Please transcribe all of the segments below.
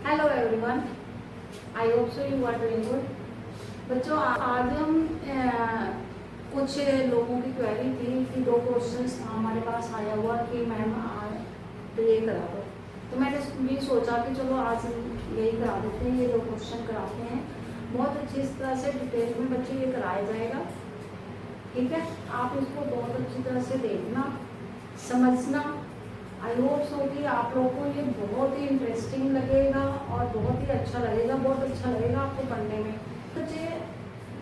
Hello everyone, I hope so you are doing good. बच्चों, आज हम कुछ लोगों की क्वेरी थी कि दो क्वेश्चंस हमारे पास आया हुआ कि मैम ये करा दो, तो मैंने भी सोचा कि चलो आज यही करा देते हैं, ये दो क्वेश्चन कराते हैं। बहुत अच्छी तरह से डिटेल में बच्चे ये कराया जाएगा, ठीक है। आप इसको बहुत अच्छी तरह से देखना, समझना। आई होप सो कि आप लोगों को ये बहुत ही इंटरेस्टिंग लगेगा और बहुत ही अच्छा लगेगा, बहुत अच्छा लगेगा आपको पढ़ने में। बच्चे,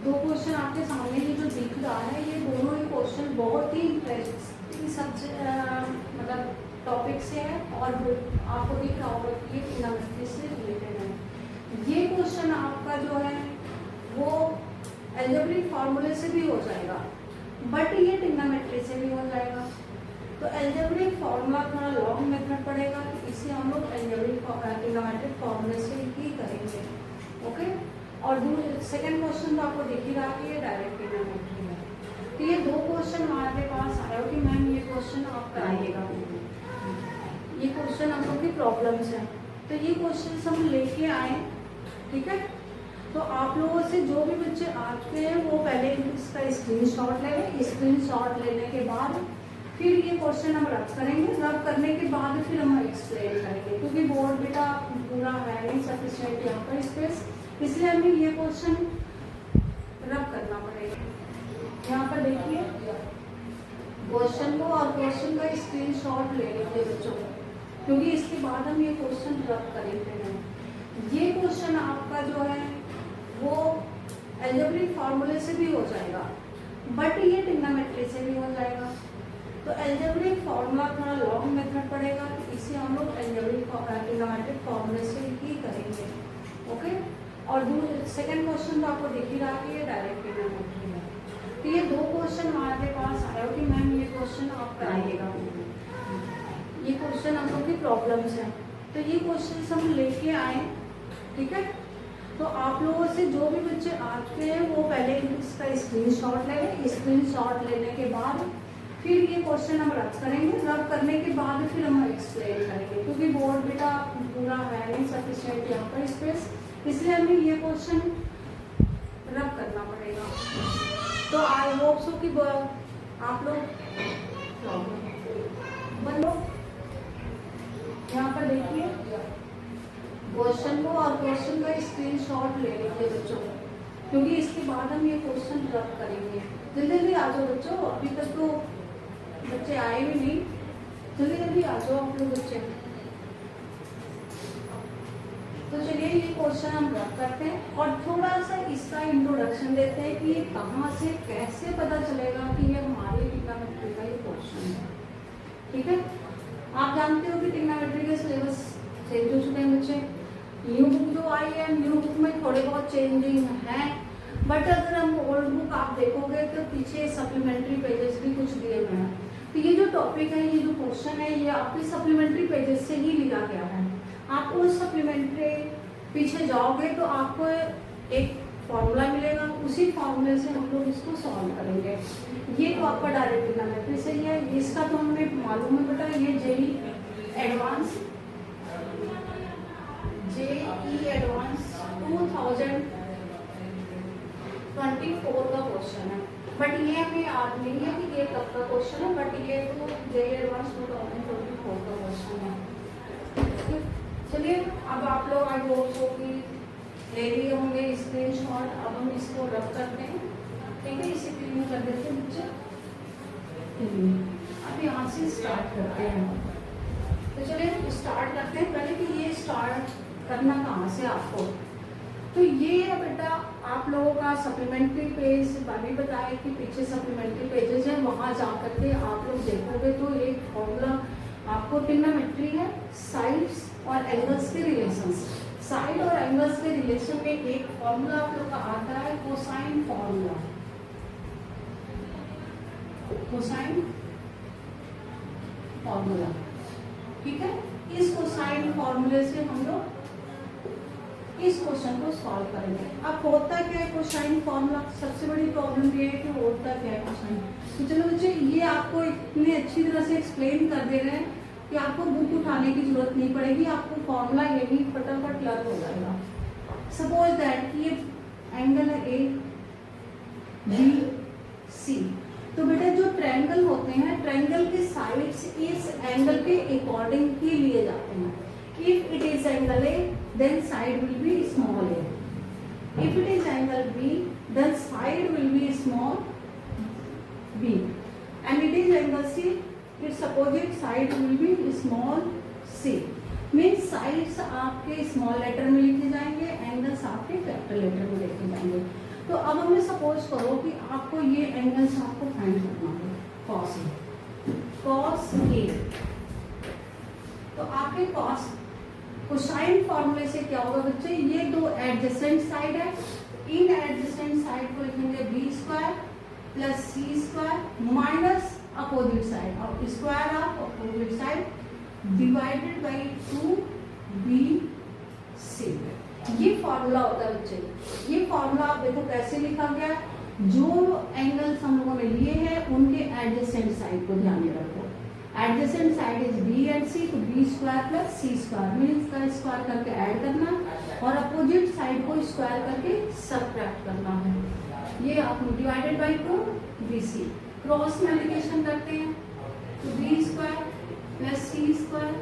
दो क्वेश्चन आपके सामने ये जो दिख रहा है, ये दोनों ही क्वेश्चन बहुत ही इंटरेस्टिंग सब्जेक्ट मतलब टॉपिक से है और आपको दिख रहा होगा कि ये ट्रिग्नोमेट्री से रिलेटेड है। ये क्वेश्चन आपका जो है वो अलजेब्रिक फार्मूले से भी हो जाएगा, बट ये ट्रिग्नोमेट्री से भी हो जाएगा। तो अलजेब्रिक फार्मूला थोड़ा लॉन्ग मेथड पड़ेगा, इसे हम लोग अलजेब्रिक ट्रिग्नोमेट्रिक फार्मूले से ही करेंगे, ओके। और सेकंड क्वेश्चन तो आपको दिख ही रहा है, ये डायरेक्ट ट्रिग्नोमेट्री है। तो ये दो क्वेश्चन हमारे पास आया हो कि मैम ये क्वेश्चन आप कराइएगा। ये क्वेश्चन हम लोग की प्रॉब्लम्स हैं, तो ये क्वेश्चन हम लेके आए, ठीक है। तो आप लोगों से जो भी बच्चे आ चुके हैं वो पहले इसका स्क्रीनशॉट ले लें। स्क्रीनशॉट लेने के बाद फिर ये क्वेश्चन हम रब करेंगे। रब करने के बाद फिर हम एक्सप्लेन करेंगे, क्योंकि बोर्ड बेटा पूरा है नहीं सफिशिएंट यहाँ पर स्पेस, इसलिए हमें ये क्वेश्चन रब करना पड़ेगा। यहाँ पर देखिए क्वेश्चन को और क्वेश्चन का स्क्रीनशॉट ले लीजिए बच्चों, क्योंकि इसके बाद हम ये क्वेश्चन रब करेंगे। ये क्वेश्चन आपका जो है वो अलजेब्रिक फार्मूले से भी हो जाएगा, बट ये ट्रिग्नोमेट्री से भी हो जाएगा। तो अलजेब्रिक फार्मूला थोड़ा लॉन्ग मेथड पड़ेगा, इसे हम लोग अलजेब्रिक ट्रिग्नोमेट्रिक फार्मूले से ही करेंगे, ओके। और सेकंड क्वेश्चन तो आपको दिख ही रहा है, ये डायरेक्ट ट्रिग्नोमेट्री है। तो ये दो क्वेश्चन हमारे पास आया कि मैम ये क्वेश्चन आप कराइएगा। ये क्वेश्चन हम लोग की प्रॉब्लम्स हैं, तो ये क्वेश्चन हम लेके आए, ठीक है। तो आप लोगों से जो भी बच्चे आ चुके हैं वो पहले इसका स्क्रीनशॉट ले लें। स्क्रीनशॉट लेने के बाद फिर ये क्वेश्चन हम रब करेंगे। रब करने के बाद फिर हम एक्सप्लेन करेंगे, क्योंकि बोर्ड बेटा पूरा है नहीं सफिशिएंट यहाँ पर स्पेस, इसलिए हमें ये क्वेश्चन रब करना पड़ेगा। तो आई होप सो कि आप लोग बनो। यहाँ पर देखिए क्वेश्चन को और क्वेश्चन का स्क्रीनशॉट ले लीजिए बच्चों, क्योंकि इसके बाद हम ये क्वेश्चन रब करेंगे। जल्दी जल्दी आ जाओ बच्चों, अभी तक तो बच्चे आए भी नहीं, जल्दी जल्दी आ जाओ आप लोग बच्चे। तो चलिए ये क्वेश्चन हम रब करते हैं और थोड़ा सा इसका इंट्रोडक्शन देते हैं कि ये कहाँ से कैसे पता चलेगा कि ये हमारी ट्रिग्नोमेट्री का ये क्वेश्चन है, ठीक है। आप जानते हो कि ट्रिग्नोमेट्री के सिलेबस चेंज हो चुके हैं बच्चे। न्यू बुक जो आई है, न्यू बुक में थोड़े बहुत चेंजिंग हैं, बट अगर हम ओल्ड बुक आप देखोगे तो पीछे सप्लीमेंट्री पेजेस भी कुछ दिए हुए हैं। तो ये जो टॉपिक है, ये जो क्वेश्चन है, ये आपके सप्लीमेंट्री पेजेस से ही लिया गया है। आप उस सप्लीमेंट्री पीछे जाओगे तो आपको एक फॉर्मूला मिलेगा, उसी फॉर्मूले से हम लोग इसको सॉल्व करेंगे। ये तो आपका डायरेक्ट ट्रिग्नोमेट्री से ही है, इसका तो हमें मालूम है बेटा, ये जेई एडवांस 2024 का क्वेश्चन है, बट ये हमें याद नहीं है कि ये कब का क्वेश्चन है, बट ये तो जेई एडवांस 2024 का क्वेश्चन है। चलिए अब आप लोग आई होप सो कि ले लिए होंगे स्क्रीनशॉट। अब हम इसको रब करते हैं, ठीक है। इसे क्लीन कर देते हैं बच्चे। अब यहाँ से स्टार्ट करते हैं। तो चलिए स्टार्ट करते हैं। पहले कि ये स्टार्ट करना कहाँ से आपको, तो ये है बेटा आप लोगों का सप्लीमेंट्री पेज। अभी बताया कि पीछे सप्लीमेंट्री पेजेस हैं, वहाँ जा करके आप लोग देखोगे तो एक फॉर्मूला आपको ट्रिग्नोमेट्री है, साइड्स और एंगल्स के रिलेशंस। साइड और एंगल्स के रिलेशन में एक फॉर्मूला आप लोग का आता है, कोसाइन फॉर्मूला। कोसाइन फॉर्मूला, ठीक है। इस कोसाइन फॉर्मूले से हम लोग इस क्वेश्चन को सॉल्व करेंगे। अब होता क्या है कोसाइन फॉर्मूला, सबसे बड़ी प्रॉब्लम ये है कि होता क्या है कोसाइन। तो चलो बच्चे, ये आपको इतनी अच्छी तरह से एक्सप्लेन कर दे रहे हैं, कि आपको बुक उठाने की जरूरत नहीं पड़ेगी, आपको फॉर्मूला यही फटाफट लर्न हो जाएगा। सपोज दैट कि ये एंगल है ए बी सी, तो बेटा जो ट्रायंगल होते हैं, ट्रायंगल के साइड्स इस एंगल के अकॉर्डिंग ही लिए जाते हैं। If it is angle A then side will be small A, if it is angle B then side will be small B, and it is angle C, its opposite side will be small C. Means sides आपके small letter में लिखे जाएंगे, angles आपके capital letter में लिखे जाएंगे। तो अब हमें सपोज करो कि आपको ये एंगल्स आपको फाइंड करना है, कॉस ए, कॉस ए, तो आपके कॉस कोसाइन फॉर्मूले से क्या होगा बच्चे, ये दो एडजेसेंट साइड है, इन एडजेसेंट साइड को लिखेंगे B square plus C square minus opposite side, और square of opposite side divided by 2bc। ये फॉर्मूला होता है बच्चे। ये फॉर्मूला आप देखो कैसे लिखा गया है, जो एंगल्स हम लोगों ने लिए हैं उनके एडजेसेंट साइड को ध्यान में रखो। Adjacent side is B and C, तो B square plus C square, means का स्क्वायर करके ऐड करना और अपोजिट साइड को स्क्वायर करके सबट्रैक्ट करना है। ये आप divided by 2bc, cross multiplication करते हैं तो B square plus C square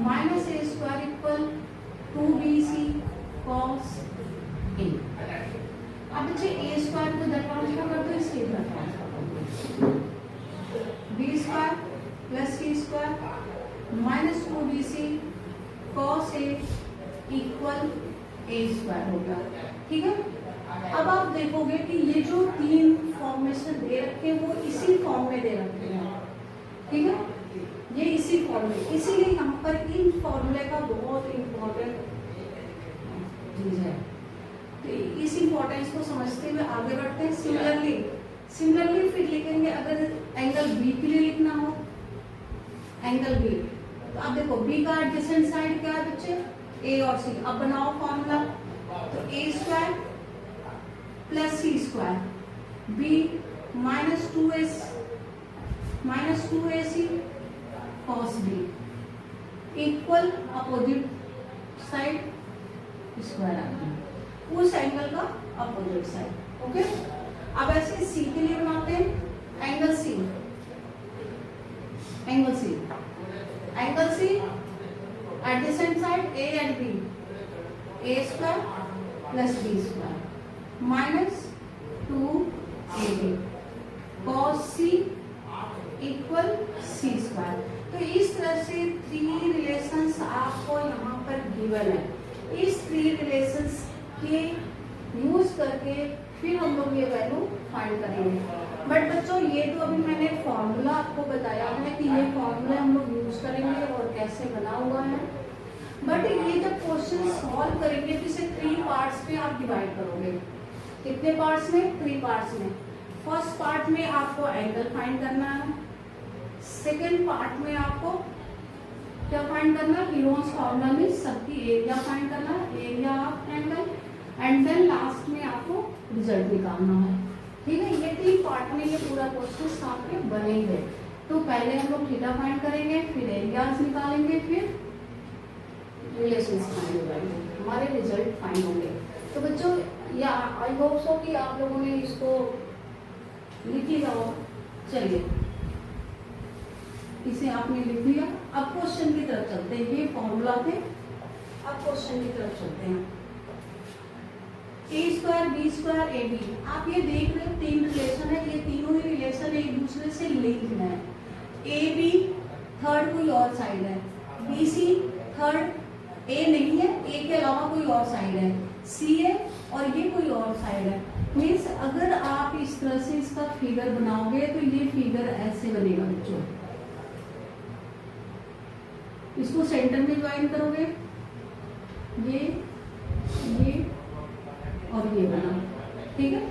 minus A square equal 2bc cos a। अब बच्चे ए स्क्वायर को इधर ट्रांसफर कर दो, इसके इधर ट्रांसफर कर दो, B square plus C square minus 2bc cos a equal A square होगा। ठीक है, अब आप देखोगे कि ये जो तीन फॉर्मेशन दे रखे वो इसी फॉर्म में दे रखे हैं। ठीक है, ये इसी फॉर्म में, इसीलिए यहाँ पर इन फॉर्मूले का बहुत इम्पोर्टेंट चीज है। तो इस इम्पोर्टेंस को समझते हुए आगे बढ़ते हैं। सिमिलरली फिर लिखेंगे, अगर एंगल बी के लिए लिखना हो, एंगल बी, तो अब देखो बी का एडजेसेंट साइड क्या है बच्चे, ए और सी। अब बनाओ फॉर्मूला, तो A square plus C square B minus 2ac cos b equal opposite side square आ गया, उस एंगल का अपोजिट साइड। ओके, अब ऐसे सी के लिए बनाते हैं angle C, adjacent side A and B, A square plus B square minus 2ab cos c equal C square. तो इस तरह से 3 रिलेशंस आपको यहाँ पर गिवन है। इस 3 रिलेशंस के यूज करके फिर हम लोग ये वैल्यू फाइंड करेंगे। बट बच्चों ये तो अभी मैंने फॉर्मूला आपको बताया है कि ये फॉर्मूला हम लोग यूज करेंगे और कैसे बना हुआ है। बट ये जब क्वेश्चन सॉल्व करेंगे तो इसे 3 पार्ट्स में आप डिवाइड करोगे। कितने पार्ट्स में? 3 पार्ट्स में। फर्स्ट पार्ट में आपको एंगल फाइंड करना है, सेकेंड पार्ट में आपको क्या फाइंड करना है, हीरोन्स फॉर्मूला में सबकी एरिया फाइंड करना है, area of angle, and then last में आपको रिजल्ट निकालना है। ठीक है, ये 3 पार्ट में ये पूरा क्वेश्चन आपके बनेंगे। तो पहले हम लोग थीटा फाइंड करेंगे, फिर एरियाज निकालेंगे, फिर रिलेशंस फाइंड करेंगे, हमारे रिजल्ट फाइंड होंगे। तो बच्चों या आई होप सो कि आप लोगों ने इसको लिख लिया हो। चलिए इसे आपने लिख लिया। अब क्वेश्चन की तरफ चलते हैं, ये फॉर्मूला थे, अब क्वेश्चन की तरफ चलते हैं। A square B square A B, आप ये देख रहे हो 3 रिलेशन है, ये तीनों ही रिलेशन एक दूसरे से लिंक है। ए बी थर्ड कोई और साइड है, बी सी थर्ड ए नहीं है, ए के अलावा कोई और साइड है, सी है और ये कोई और साइड है। मीन्स अगर आप इस तरह से इसका फिगर बनाओगे तो ये फिगर ऐसे बनेगा बच्चों। इसको सेंटर में ज्वाइन करोगे, ये और ये बना। ठीक है,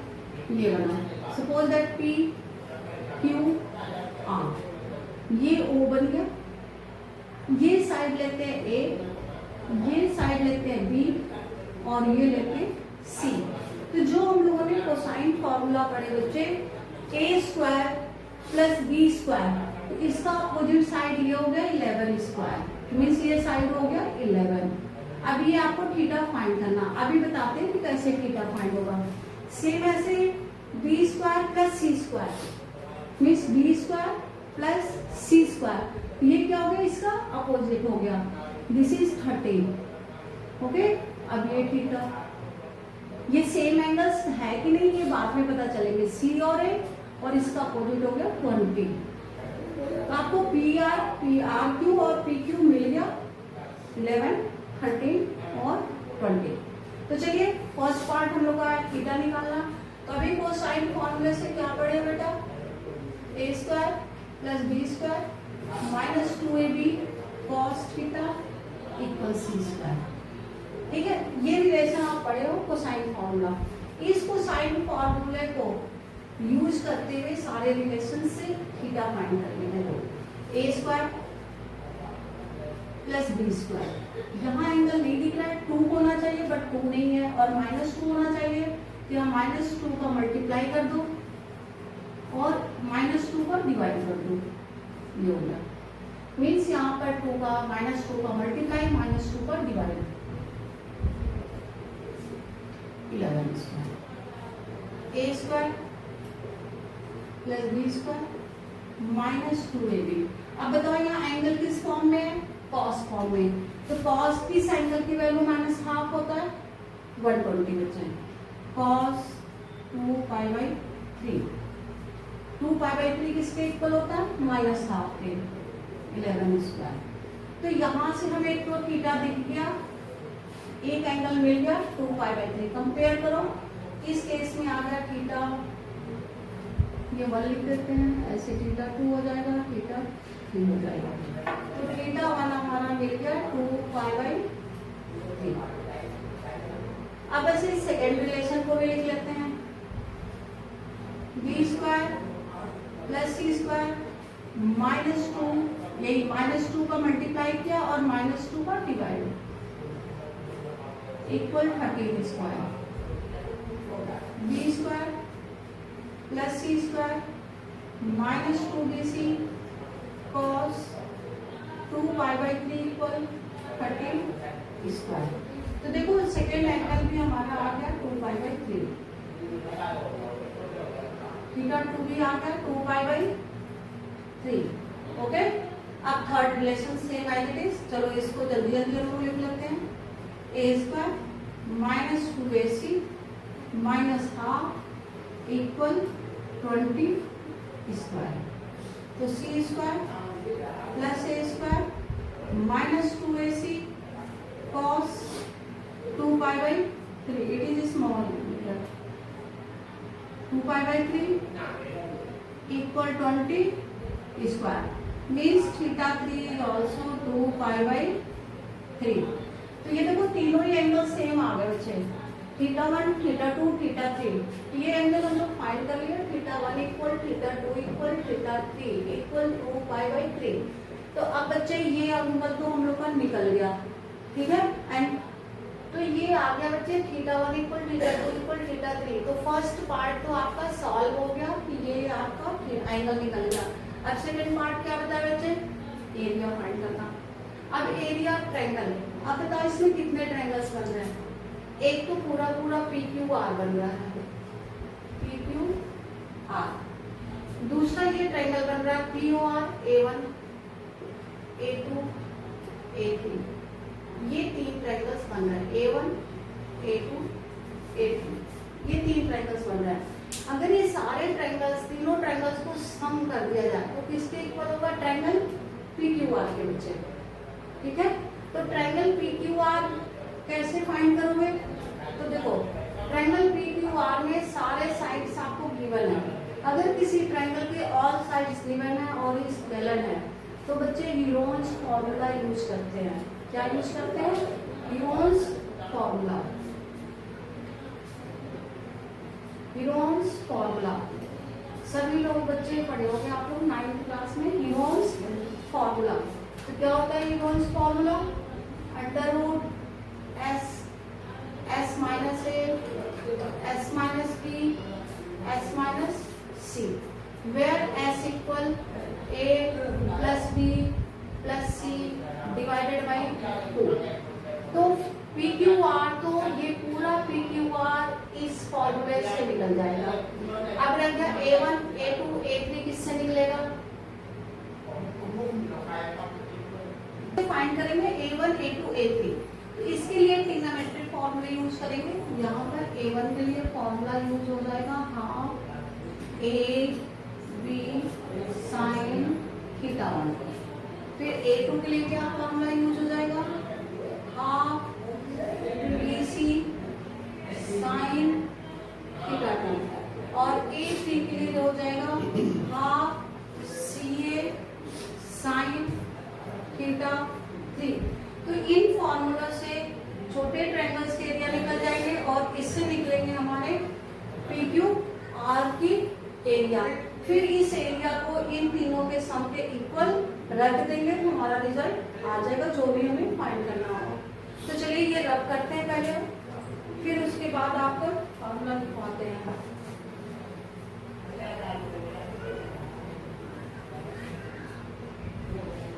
ये बना। Suppose that P Q R, ये ओ बन गया। ये साइड लेते हैं ए, ये साइड लेते हैं बी और ये लेते हैं सी। तो जो हम लोगों ने कोसाइन फॉर्मूला पढ़े बच्चे, ए स्क्वायर प्लस बी स्क्वायर तो इसका अपोजिट साइड ये हो गया 11 स्क्वायर, मीन्स ये साइड हो गया 11। अब ये आपको थीटा फाइंड करना, अभी बताते हैं कि कैसे थीटा फाइंड होगा। सेम ऐसे B square plus C square means B square plus C square, ये क्या हो गया, इसका अपोजिट हो गया, दिस इज 13। ओके, अब ये थीटा, ये सेम एंगल्स है कि नहीं ये बाद में पता चलेंगे, सी और ए, और इसका अपोजिट हो गया 20। तो आपको पी आर क्यू और पी क्यू मिल गया 11, 13 और 20। तो चलिए फर्स्ट पार्ट हम लोग का थीटा निकालना। तो अभी कोसाइन फॉर्मूले से क्या पढ़े बेटा, A square plus B square minus 2ab cos theta equal C square. ठीक है, ये रिलेशन आप पढ़े हो कोसाइन फॉर्मूला। इस कोसाइन फॉर्मूले को यूज करते हुए सारे रिलेशन से थीटा फाइंड करने हैं। A square plus B square, यहाँ एंगल नहीं दिख रहा है, 2 होना चाहिए बट 2 नहीं है, और -2 होना चाहिए, तो यहाँ -2 का मल्टीप्लाई कर दो और -2 का डिवाइड कर दो, ये हो गया। मीन्स यहाँ पर 2 का -2 का मल्टीप्लाई -2 का divide, 11 square. A square plus B square minus 2ab। अब बताओ यहाँ एंगल किस फॉर्म में है, कॉस फॉर्म में, तो कॉस किस एंगल की वैल्यू -12 होता है, 120 बच्चे, कॉस 2π/3, 2π/3 किसके इक्वल होता है, -12 के, 11 स्क्वायर। तो यहाँ से हमें एक तो थीटा दिख गया, एक एंगल मिल गया 2π/3। कंपेयर करो, इस केस में आ गया थीटा, ये 1 लिख देते हैं, ऐसे थीटा 2 हो जाएगा, थीटा 3 हो जाएगा। तो थीटा 1 हमारा मिल गया 2π/3। अब ऐसे सेकेंड रिलेशन को भी लिख लेते हैं, B square plus C square -2, यही -2 का मल्टीप्लाई किया और -2 का divide equal 13 square. B square plus C square -2bc cos 2π/3 equal 13 square. तो देखो सेकेंड एंगल भी हमारा आ गया 2π/3, थीटा 2 भी आ गया 2π/3। ओके, अब third relation same as it is, चलो इसको जल्दी जल्दी हम लोग लिख लेते हैं। A square -2ac -12 equal 20 square. तो C square plus A square -2ac cos 2π/3, it is small, 2π/3 equal 20 square, means theta 3 is also 2π/3। तो ये देखो तीनों ही एंगल सेम आ गए बच्चे, थीटा 1, थीटा 2, थीटा 3। तो ये एंगल हम लोग फाइंड कर लिए, theta 1 equal theta 2 equal theta 3 equal 2π/3। तो अब बच्चे ये एंगल तो हम लोग का निकल गया, ठीक है, एंड तो ये आ गया बच्चे theta 1 equal theta 2 equal theta 3। तो फर्स्ट पार्ट तो आपका सॉल्व हो गया कि ये आपका एंगल निकल गया। अब सेकेंड पार्ट क्या बताया बच्चे, एरिया फाइंड करना। अब एरिया ट्रायंगल, अब बताओ इसमें कितने ट्रायंगल्स बन रहे हैं, एक तो पूरा पूरा PQR बन रहा है, PQR। दूसरा ये ट्रायंगल बन रहा है POR, A1 A2 A3, ये 3 ट्रायंगल्स बन रहे हैं, A1 A2 A3, ये 3 ट्रायंगल्स बन रहे हैं। अगर ये सारे ट्रायंगल्स, तीनों ट्रायंगल्स को सम कर दिया जाए तो किसके इक्वल होगा, ट्रायंगल PQR के बच्चे, ठीक है। तो ट्रायंगल PQR कैसे फाइंड करोगे, तो देखो ट्रायंगल PQR में सारे साइड्स आपको गिवन है। अगर किसी ट्रायंगल के ऑल साइड्स गिवन है और इस गलन है तो बच्चे हीरोन्स फॉर्मूला यूज करते हैं। क्या यूज करते हैं, हीरोन्स फॉर्मूला, हीरोन्स फॉर्मूला। सभी लोग बच्चे पढ़े होंगे आप लोग 9th क्लास में हीरोन्स फॉर्मूला। तो क्या होता है Heron's formula, √S S minus A, S minus B, S minus C, where S equal A इससे निकल जाएगा। अब रह गया A1 A2 A3 किससे निकलेगा? फाइंड करेंगे A1 A2 A3। तो इसके लिए ट्रिग्नोमेट्रिक फॉर्मूला यूज करेंगे। यहाँ पर A1 के लिए फॉर्मूला यूज हो जाएगा half A B sine theta 1। फिर A2 के लिए क्या फॉर्मूला यूज हो जाएगा? Half B C sine theta 2। और A3 के लिए हो जाएगा half C A sine theta 3। तो इन फॉर्मूला से छोटे ट्रायंगल्स के एरिया निकल जाएंगे और इससे निकलेंगे हमारे पी क्यू आर की एरिया। फिर इस एरिया को इन तीनों के सम के इक्वल रख देंगे तो हमारा रिजल्ट आ जाएगा जो भी हमें फाइंड करना होगा। तो चलिए ये रब करते हैं पहले, फिर उसके बाद आपको फॉर्मूला लिखवाते हैं।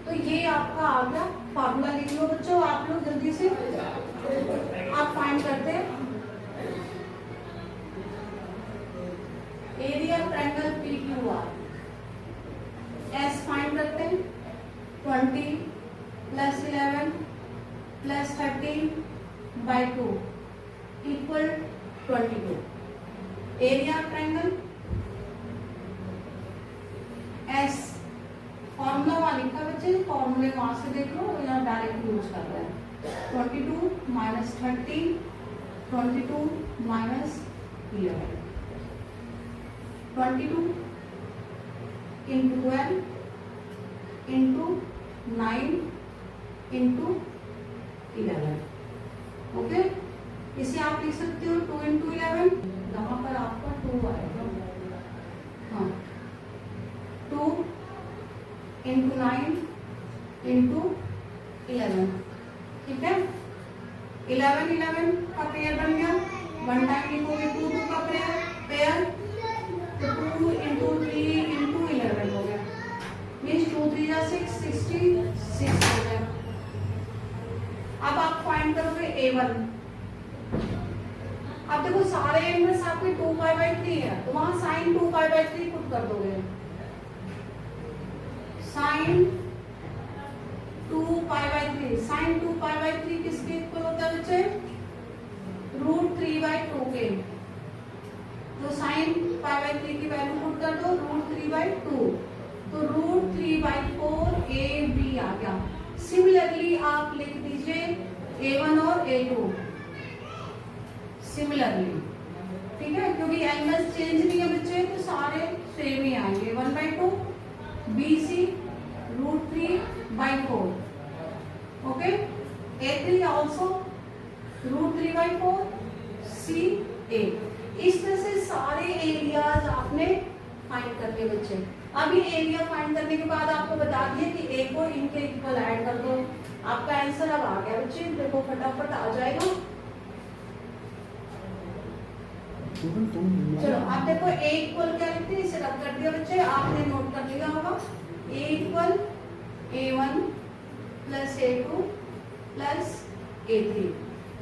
तो ये आपका आ गया फॉर्मूला। लिख लो बच्चों आप लोग जल्दी से। आप फाइंड करते हैं area triangle P Q R. S find करते हैं 20 + 11 + 13/2 equal 22। Area triangle S formula वहां लिखा बच्चे, फॉर्मूले वहां से देख लो या डायरेक्ट यूज कर रहे हैं। 22 - 13 22 - 11 22 × 12 × 9 × 11। ओके, इसे आप लिख सकते हो 2 × 11। यहाँ पर आपका 2 आएगा। हाँ 2 × 9 × 11। ठीक है, 11 11 का पेयर बन गया। 1 टाइम लिखोगे 2 2 का पेयर तो 2 × 3 × 11 हो गया। मीन्स 2 3 6 66 हो गया। अब आप फाइंड करोगे A1। अब देखो सारे एंगल्स आपके 2π/3 है तो वहां sin 2π/3 पुट कर दोगे। sin 2π/3 sin 2π/3 किसके इक्वल होता है बच्चे? √3/2 के। तो sin π/3 की वैल्यू पुट कर दो √3/2 तो √3/4 AB आ गया। सिमिलरली आप लिख दीजिए A1 और A2 सिमिलरली। ठीक है, क्योंकि एंगल्स चेंज नहीं है बच्चे तो सारे सेम ही आएंगे। 1/2 BC √3/4। Okay, A3 also √3/4 CA। इस तरह से सारे एरियाज आपने फाइंड कर लिए बच्चे। अब ये एरिया फाइंड करने के बाद आपको बता दिए कि A को इनके इक्वल ऐड कर दो। आपका आंसर अब आ गया बच्चे, देखो फटाफट आ जाएगा। चलो आप देखो A इक्वल क्या लिखते हैं, इसे रब कर दिया बच्चे, आपने नोट कर लिया होगा। A equal A1 + A2 + A3।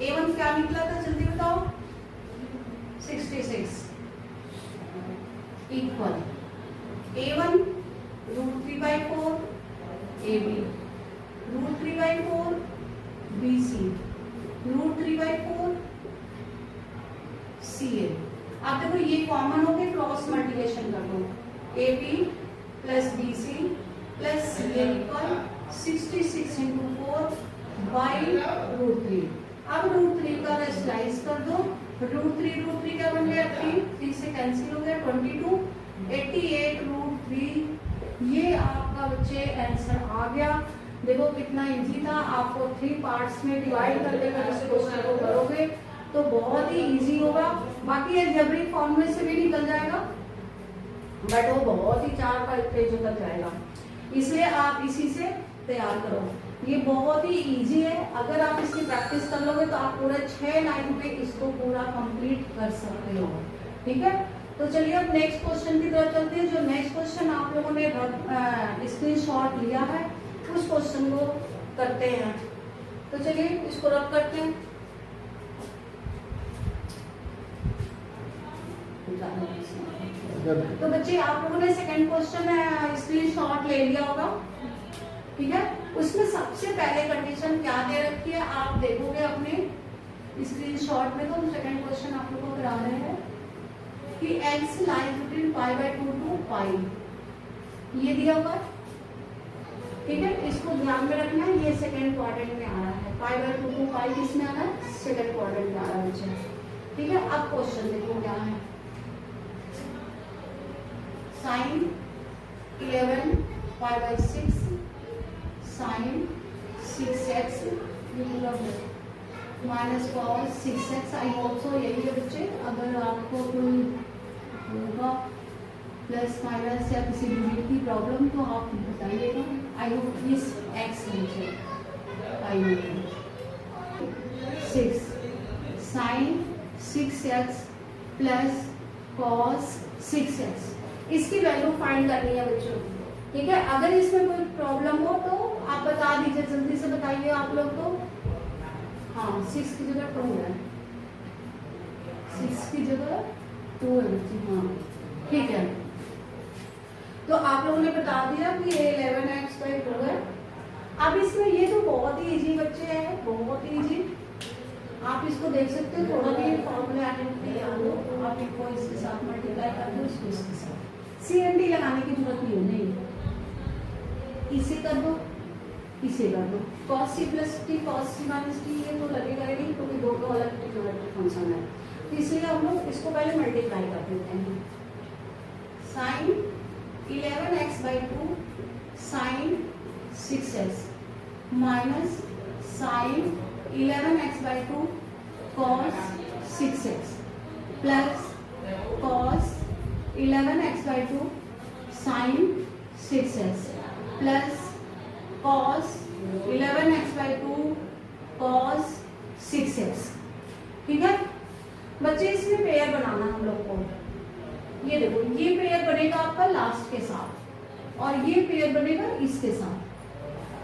A1 क्या निकला था जल्दी बताओ? 66 equal A1 √3/4 AB √3/4 BC √3/4 CA। आप देखो ये कॉमन हो गए, क्रॉस मल्टीप्लिकेशन कर दो। AB + BC + CA equal 66 × 4/√3। अब √3 का रेशनलाइज कर दो। √3 क्या बन गया? 3 से कैंसिल हो गया 22 88 √3। ये आपका बच्चे आंसर आ गया। देखो कितना इजी था। आपको 3 पार्ट्स में डिवाइड कर देकर इस क्वेश्चन को करोगे तो बहुत ही इजी होगा। बाकी अलजेब्रिक फॉर्मूले से भी निकल जाएगा बट वो बहुत ही 4 पेजों तक जाएगा, इसलिए आप इसी से तैयार करो। ये बहुत ही इजी है। अगर आप इसकी प्रैक्टिस कर लोगे तो आप पूरा 6 लाइन पे इसको पूरा कंप्लीट कर सकते हो। ठीक है, तो चलिए अब नेक्स्ट क्वेश्चन की तरफ चलते हैं। जो नेक्स्ट क्वेश्चन आप लोगों ने स्क्रीनशॉट लिया है उस क्वेश्चन को करते हैं। तो चलिए इसको रब करते हैं। तो बच्चे आप लोगों ने सेकंड क्वेश्चन स्क्रीनशॉट ले लिया होगा, ठीक है। उसमें सबसे पहले कंडीशन क्या दे रखी है आप देखोगे अपने स्क्रीनशॉट में, तो सेकंड क्वेश्चन आप लोगों को करा रहे हैं कि x लाइज बिटवीन π/2 टू पाई, ये दिया हुआ, ठीक है। इसको ध्यान में रखना है, ये सेकंड क्वाड्रेंट में आ रहा है, π/2 टू पाई किसमें आ रहा है, सेकंड क्वाड्रेंट में आ रहा है बच्चे, ठीक है। अब क्वेश्चन देखो क्या है, sin 11 π/6 sin 6x minus cos 6x। I also यही है बच्चे, अगर आपको कोई होगा प्लस माइनस या किसी डिजिट की प्रॉब्लम तो आप बताइएगा। आई होप इस x नीचे आई 6 sin 6x plus cos 6x, इसकी वैल्यू फाइंड करनी है बच्चों, ठीक है। अगर इसमें कोई प्रॉब्लम हो तो आप बता दीजिए, जल्दी से बताइए आप लोग। तो हाँ 6 की जगह 2 है, 6 की जगह 2 है बच्चे, हाँ ठीक है। तो आप लोगों ने बता दिया कि ये 11x/2 है। अब इसमें ये तो बहुत ही इजी बच्चे है, बहुत ही इजी, आप इसको देख सकते हो, थोड़ा भी फॉर्मूले आइडेंटिटी याद हो तो आप इसको इसके साथ मल्टीप्लाई कर दो, इसको इसके साथ CND लगाने की जरूरत नहीं है, इसे कर दो, इसे कर दो, cos c plus T cos c minus T, ये तो लगेगा ही नहीं क्योंकि दो अलग ट्रिग्नोमेट्रिक फंक्शन है, तो इसलिए हम लोग इसको पहले मल्टीप्लाई कर देते हैं। sin 11x/2 sin 6x minus sin 11x/2 cos 6x plus cos 11x/2 sin 6x plus cos 11x/2 cos 6x, ठीक है बच्चे। इसमें पेयर बनाना हम लोग को, ये देखो ये पेयर बनेगा आपका लास्ट के साथ और ये पेयर बनेगा इसके साथ,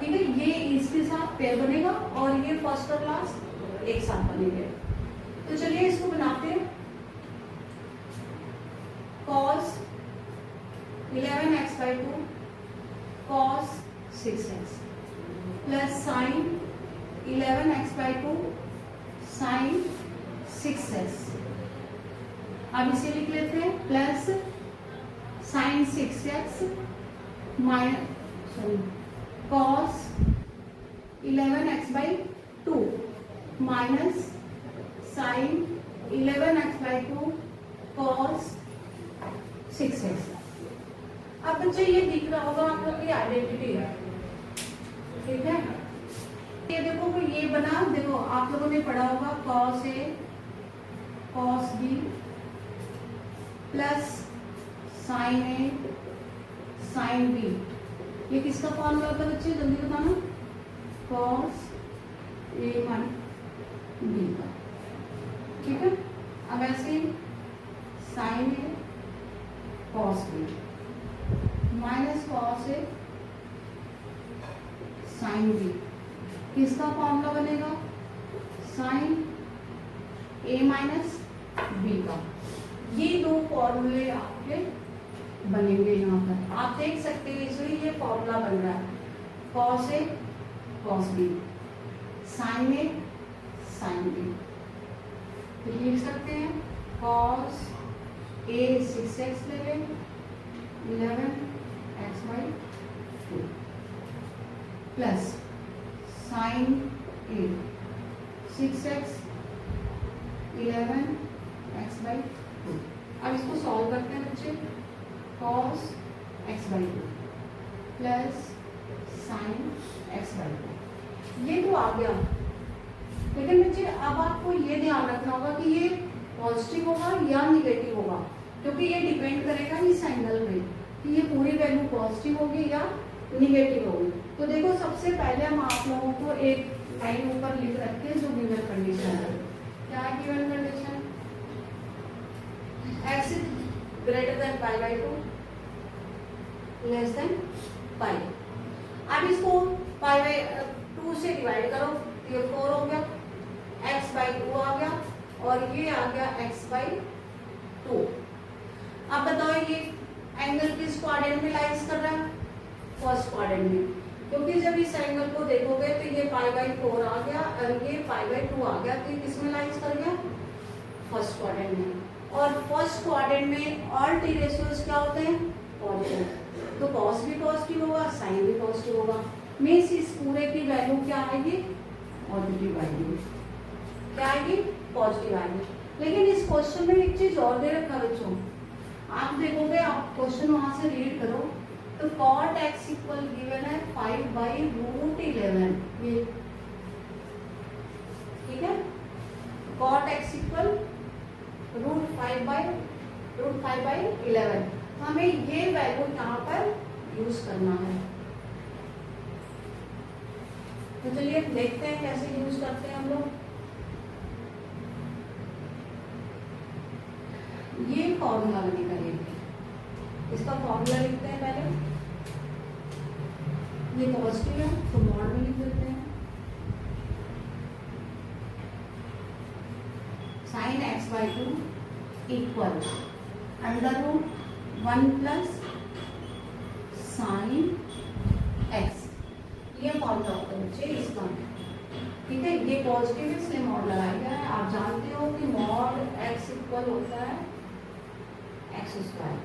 ठीक है। ये इसके साथ पेयर बनेगा और ये फर्स्ट और लास्ट एक साथ बनेंगे। तो चलिए इसको बनाते हैं। cos 11x/2 cos 6x plus sin 11x/2 sin 6x, अब इसे लिख लेते हैं, plus sin 6x minus cos 11x/2 minus sin 11x/2 cos 6x। अब बच्चे ये दिख रहा होगा आप लोग की आइडेंटिटी है, ठीक है। ये देखो कि ये बना, देखो आप लोगों ने पढ़ा होगा cos A cos B plus sin A sin B, ये किसका फॉर्मूला होता है बच्चे, जल्दी बताना, cos A B का, ठीक है। अब ऐसे sin A cos B minus cos A sin B, किसका फॉर्मूला बनेगा, sin A माइनस B का। ये दो फॉर्मूले आपके बनेंगे यहाँ पर, आप देख सकते हैं इसमें ये फॉर्मूला बन रहा है, cos A cos B sin A sin B, तो लिख सकते हैं cos A 6x ले लें 11x/2 plus sin A 6x 11x/2। अब इसको सॉल्व करते हैं बच्चे, cos x/2 plus sin x/2, ये तो आ गया। लेकिन बच्चे अब आपको ये ध्यान रखना होगा कि ये पॉजिटिव होगा या निगेटिव होगा, क्योंकि ये डिपेंड करेगा इस एंगल पे कि ये पूरी वैल्यू पॉजिटिव होगी या निगेटिव होगी। तो देखो सबसे पहले हम आप लोगों को एक लाइन ऊपर लिख रखते हैं जो गिवन कंडीशन है। क्या है given condition, x greater than π/2 less than pi. अब इसको π/2 से डिवाइड करो, ये 4 हो गया, x/2 आ गया और ये आ गया x/2। अब बताओ ये एंगल किस क्वाड्रेंट में लाइज कर रहा है? फर्स्ट क्वाड्रेंट में, क्योंकि जब इस एंगल को देखोगे तो ये π/4 आ गया और ये π/2 आ गया, तो ये किस में लाइज कर गया? फर्स्ट क्वाड्रेंट में। और फर्स्ट क्वाड्रेंट में ऑल टी रेशियोज क्या होते हैं? पॉजिटिव, तो कॉस भी पॉजिटिव होगा, साइन भी पॉजिटिव होगा, मीन्स इस पूरे की वैल्यू क्या आएगी? पॉजिटिव आएगी। क्या आएगी? पॉजिटिव आएगी। लेकिन इस क्वेश्चन में एक चीज और दे रखा बच्चों, आप देखोगे, आप क्वेश्चन वहां से रीड करो तो cot x इक्वल गिवन है 5/√11, ये ठीक है, cot x इक्वल √5/11, तो हमें ये वैल्यू यहाँ पर यूज करना है। तो चलिए देखते हैं कैसे यूज करते हैं हम लोग। ये फॉर्मूला बनेगा, इसका फॉर्मूला लिखते हैं पहले। ये पॉजिटिव है तो मॉड में लिख देते हैं, sin x/2 equal √1 plus sin x, ये फॉर्मूला होता है बच्चे इसका, ठीक है। ये पॉजिटिव है इसलिए मॉड लगाया गया है। आप जानते हो कि मॉड x इक्वल होता है x²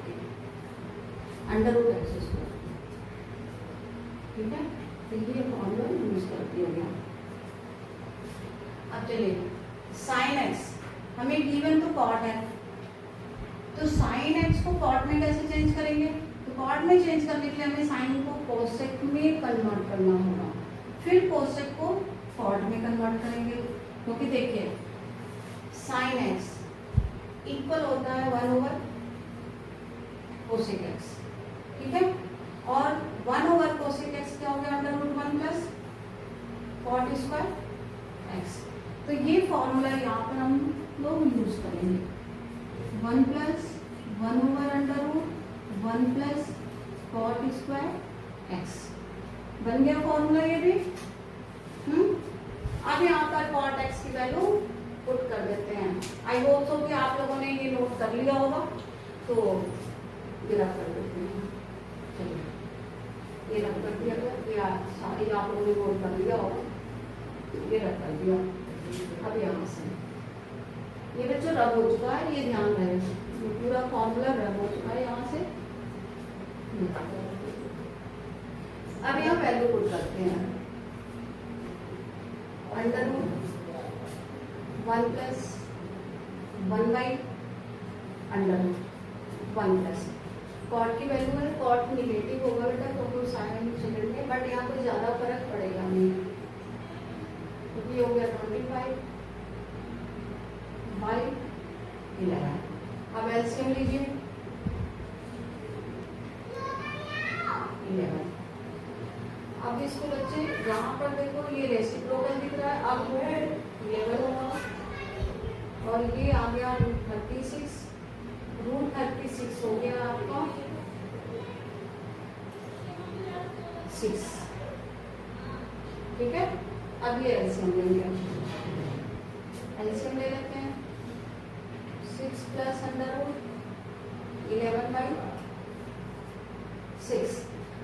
के, √x², ठीक है। तो ये फॉर्मूला यूज कर दिया गया। अब चलिए sin x हमें गिवन तो cot है, तो sin x को cot में कैसे चेंज करेंगे? तो cot में चेंज करने के लिए हमें sin को cosec में कन्वर्ट करना होगा, फिर cosec को cot में कन्वर्ट करेंगे, क्योंकि देखिए sin x इक्वल होता है 1/cosec x, ठीक है। और 1/cosec x क्या हो गया? √1 प्लस cot² x। तो ये फॉर्मूला यहाँ पर हम लोग यूज करेंगे, 1 प्लस 1/√1 प्लस cot² x बन गया फॉर्मूला ये भी। अब यहाँ पर cot x की वैल्यू पुट कर देते हैं। आई होप सो कि आप लोगों ने ये नोट कर लिया होगा, तो ये रख कर देते हैं। चलिए ये रख कर दिया गया, सारी आप लोगों ने नोट कर लिया होगा, ये रख कर दिया। अब यहाँ से ये बच्चों रब हो चुका है, ये ध्यान रहे, पूरा फॉर्मूला रब हो चुका है यहाँ से। अब यहाँ वैल्यू पुट करते हैं, √1 प्लस 1/√1 प्लस cot की वैल्यू है, cot निगेटिव होगा बेटा तो साइन सेकंड में, बट यहाँ कोई ज्यादा फर्क पड़ेगा नहीं, क्योंकि ये हो गया 25/11। अब एलसीएम लीजिए 11। अब इसको बच्चे यहाँ पर देखो ये रेसिप्रोकल दिख रहा है, अब वो 11 होगा और ये आ गया √36 हो गया आपका 6, ठीक है। अब ये एलसीएम लेंगे, एलसीएम ले लेते हैं, 6 प्लस √11/6।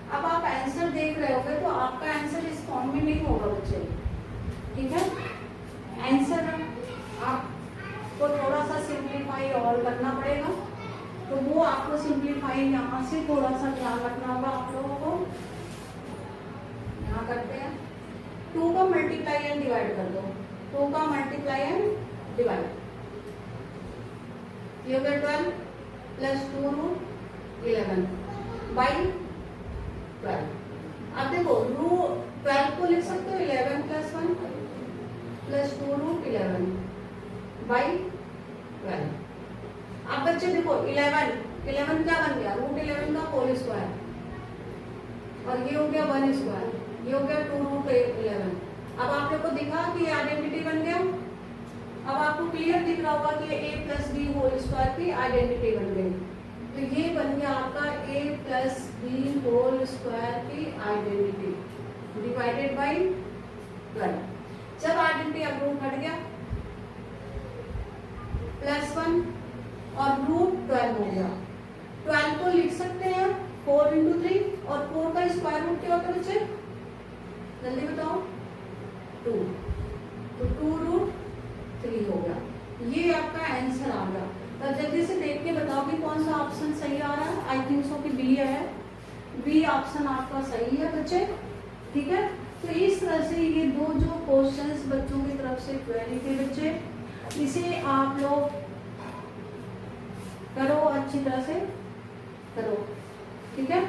अब आप आंसर देख रहे होगे तो आपका आंसर इस फॉर्म में नहीं होगा बच्चे, ठीक है। आंसर आपको थोड़ा सा सिंप्लीफाई और करना पड़ेगा, तो वो आपको सिंप्लीफाई यहाँ से थोड़ा सा ध्यान रखना होगा आप लोगों को। यहाँ करते हैं 2 का मल्टीप्लाई एंड डिवाइड कर दो, 2 का मल्टीप्लाई एंड डिवाइड, ये हो गया 12 प्लस 2√11/12। अब देखो 12 को लिख सकते हो 11 प्लस 1 प्लस 2√11/12। अब बच्चे देखो 11 क्या बन गया? √11 का होल स्क्वायर, और ये हो गया 1², ये हो गया 2√11। अब आप लोग को दिखा कि आइडेंटिटी बन गया। अब आपको क्लियर दिख रहा होगा कि a plus B whole square की आइडेंटिटी बन गई, तो ये बन गया आपका a plus B whole square की आइडेंटिटी डिवाइडेड बाई 12। जब आइडेंटिटी अब रूट हट गया +1 और √12 हो गया, सकते हैं 4 इंटू 3, और 4 का स्क्वायर रूट क्या होता है बच्चे, जल्दी बताओ 2, तो 2 रूट 3 हो गया। ये आपका आंसर आ गया। तो जल्दी से देख के बताओ कि कौन सा ऑप्शन सही आ रहा है। आई थिंक सो कि बी है, बी ऑप्शन आपका सही है बच्चे, ठीक है। तो इस तरह से ये दो जो क्वेश्चंस बच्चों की तरफ से क्वेरी थे बच्चे, इसे आप लोग करो, अच्छी तरह से करो, ठीक है।